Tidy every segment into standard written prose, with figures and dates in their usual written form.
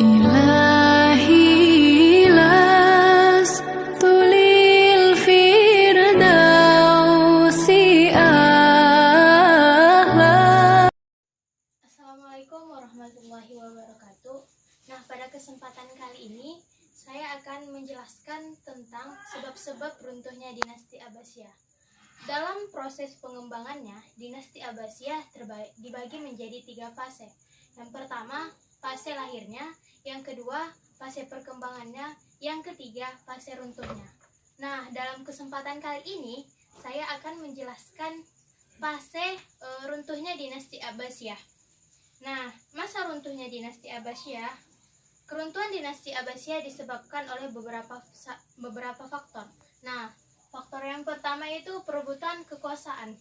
إلهي لست للفردوس أهلا. Assalamualaikum warahmatullahi wabarakatuh. Nah, pada kesempatan kali ini saya akan menjelaskan tentang sebab-sebab runtuhnya dinasti Abbasiyah. Dalam proses pengembangannya, dinasti Abbasiyah dibagi menjadi 3 fase. Yang pertama, fase lahirnya, yang kedua, fase perkembangannya, yang ketiga, fase runtuhnya. Nah, dalam kesempatan kali ini, saya akan menjelaskan fase runtuhnya dinasti Abbasiyah. Nah, masa runtuhnya dinasti Abbasiyah, keruntuhan dinasti Abbasiyah disebabkan oleh beberapa faktor. Nah, faktor yang pertama itu perebutan kekuasaan.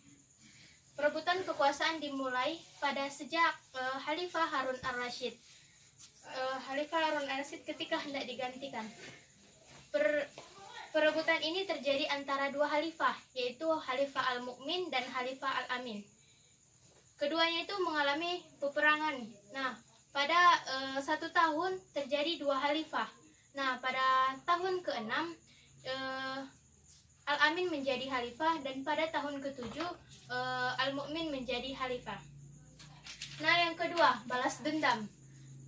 Perebutan kekuasaan dimulai pada sejak Khalifah Harun ar-Rasyid. Khalifah Harun ar-Rasyid ketika hendak digantikan. Perebutan ini terjadi antara 2 khalifah, yaitu Khalifah al-Mu'min dan Khalifah al-Amin. Keduanya itu mengalami peperangan. Nah, pada 1 tahun terjadi 2 khalifah. Nah, pada tahun ke-6 Al-Amin menjadi khalifah dan pada tahun ke-7 Al-Mu'min menjadi khalifah. Nah, yang kedua, balas dendam.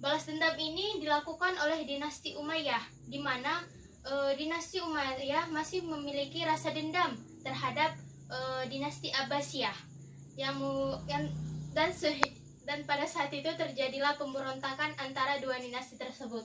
Balas dendam ini dilakukan oleh dinasti Umayyah, di mana dinasti Umayyah masih memiliki rasa dendam terhadap dinasti Abbasiyah. Dan pada saat itu terjadilah pemberontakan antara 2 dinasti tersebut.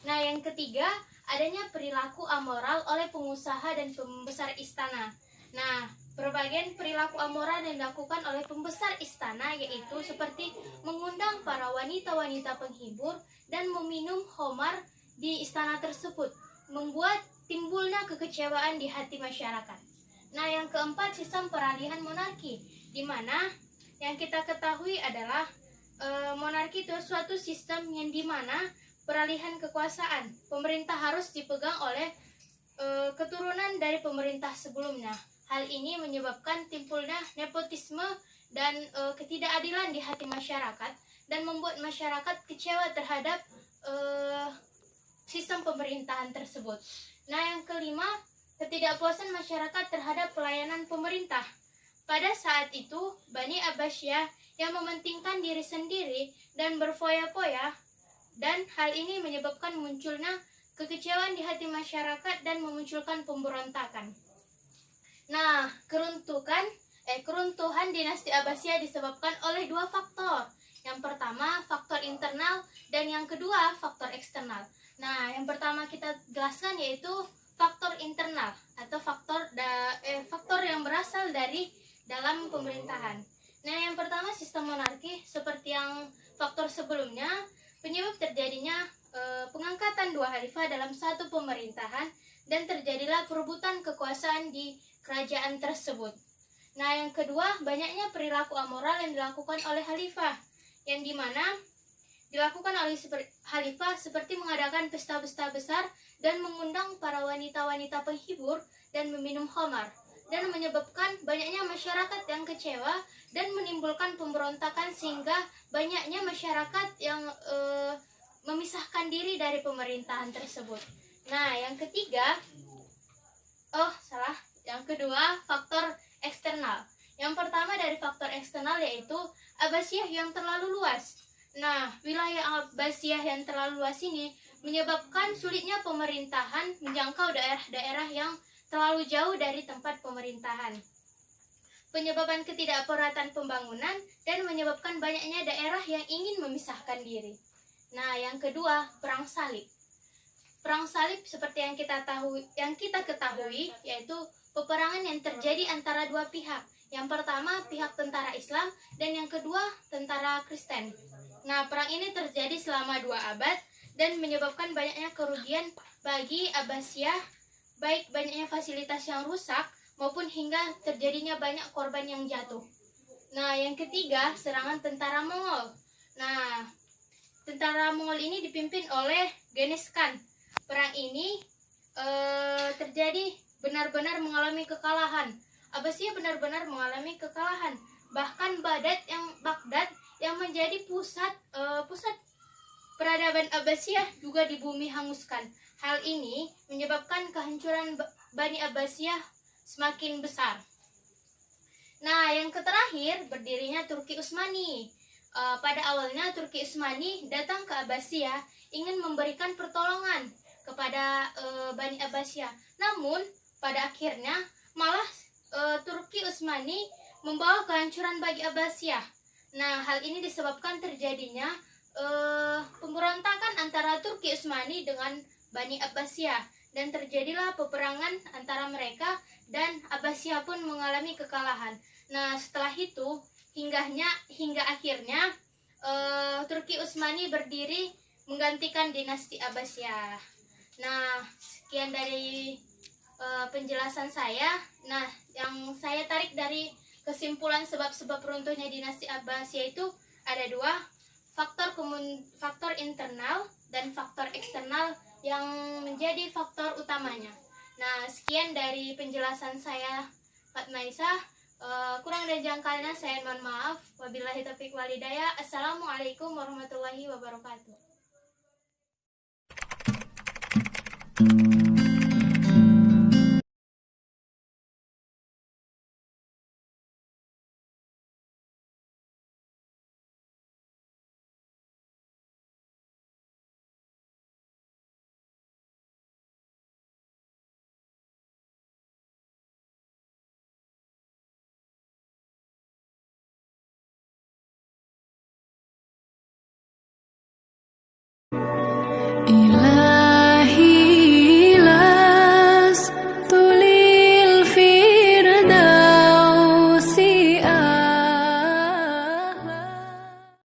Nah, yang ketiga, adanya perilaku amoral oleh pengusaha dan pembesar istana. Nah, berbagai perilaku amoral yang dilakukan oleh pembesar istana yaitu seperti mengundang para wanita-wanita penghibur dan meminum khamar di istana tersebut, membuat timbulnya kekecewaan di hati masyarakat. Nah, yang keempat, sistem peralihan monarki, di mana yang kita ketahui adalah monarki itu suatu sistem yang dimana peralihan kekuasaan pemerintah harus dipegang oleh keturunan dari pemerintah sebelumnya. Hal ini menyebabkan timbulnya nepotisme dan ketidakadilan di hati masyarakat dan membuat masyarakat kecewa terhadap sistem pemerintahan tersebut. Nah, yang kelima, ketidakpuasan masyarakat terhadap pelayanan pemerintah. Pada saat itu, Bani Abbasiyah yang mementingkan diri sendiri dan berfoya-foya, dan hal ini menyebabkan munculnya kekecewaan di hati masyarakat dan memunculkan pemberontakan. Nah, keruntuhan dinasti Abbasiyah disebabkan oleh 2 faktor. Yang pertama, faktor internal, dan yang kedua, faktor eksternal. Nah, yang pertama kita jelaskan yaitu faktor internal atau faktor yang berasal dari dalam pemerintahan. Nah, yang pertama, sistem monarki. Seperti yang faktor sebelumnya, penyebab terjadinya pengangkatan 2 khalifah dalam satu pemerintahan dan terjadilah perebutan kekuasaan di kerajaan tersebut. Nah, yang kedua, banyaknya perilaku amoral yang dilakukan oleh khalifah, yang dimana dilakukan oleh khalifah seperti mengadakan pesta-pesta besar dan mengundang para wanita-wanita penghibur dan meminum khamar, dan menyebabkan banyaknya masyarakat yang kecewa dan menimbulkan pemberontakan sehingga banyaknya masyarakat yang memisahkan diri dari pemerintahan tersebut. Nah, yang kedua, faktor eksternal. Yang pertama dari faktor eksternal yaitu Abbasiyah yang terlalu luas. Nah, wilayah Abbasiyah yang terlalu luas ini menyebabkan sulitnya pemerintahan menjangkau daerah-daerah yang terlalu jauh dari tempat pemerintahan. Penyebaban ketidakperhatian pembangunan dan menyebabkan banyaknya daerah yang ingin memisahkan diri. Nah, yang kedua, perang salib. Perang salib seperti yang kita ketahui yaitu peperangan yang terjadi antara 2 pihak. Yang pertama, pihak tentara Islam dan yang kedua, tentara Kristen. Nah, perang ini terjadi selama 2 abad dan menyebabkan banyaknya kerugian bagi Abbasiyah, baik banyaknya fasilitas yang rusak maupun hingga terjadinya banyak korban yang jatuh. Nah, yang ketiga, serangan tentara Mongol. Nah, tentara Mongol ini dipimpin oleh Genghis Khan. Perang ini terjadi benar-benar mengalami kekalahan. Abbasiyah benar-benar mengalami kekalahan. Bahkan Baghdad yang menjadi pusat peradaban Abbasiyah juga di bumi hanguskan. Hal ini menyebabkan kehancuran Bani Abbasiyah semakin besar. Nah, yang terakhir berdirinya Turki Utsmani. Pada awalnya Turki Utsmani datang ke Abbasiyah ingin memberikan pertolongan kepada Bani Abbasiyah. Namun pada akhirnya malah Turki Utsmani membawa kehancuran bagi Abbasiyah. Nah, hal ini disebabkan terjadinya pemberontakan antara Turki Utsmani dengan Bani Abbasiyah, dan terjadilah peperangan antara mereka dan Abbasiyah pun mengalami kekalahan. Nah, setelah itu hingga akhirnya Turki Utsmani berdiri menggantikan dinasti Abbasiyah. Nah, sekian dari penjelasan saya. Nah, yang saya tarik dari kesimpulan sebab-sebab runtuhnya dinasti Abbasiyah itu ada dua, faktor internal dan faktor eksternal yang menjadi faktor utamanya. Nah, sekian dari penjelasan saya, Fatma Isa. Kurang dan jangkalnya saya mohon maaf. Wabillahi taufiq wal hidayah. Assalamualaikum warahmatullahi wabarakatuh.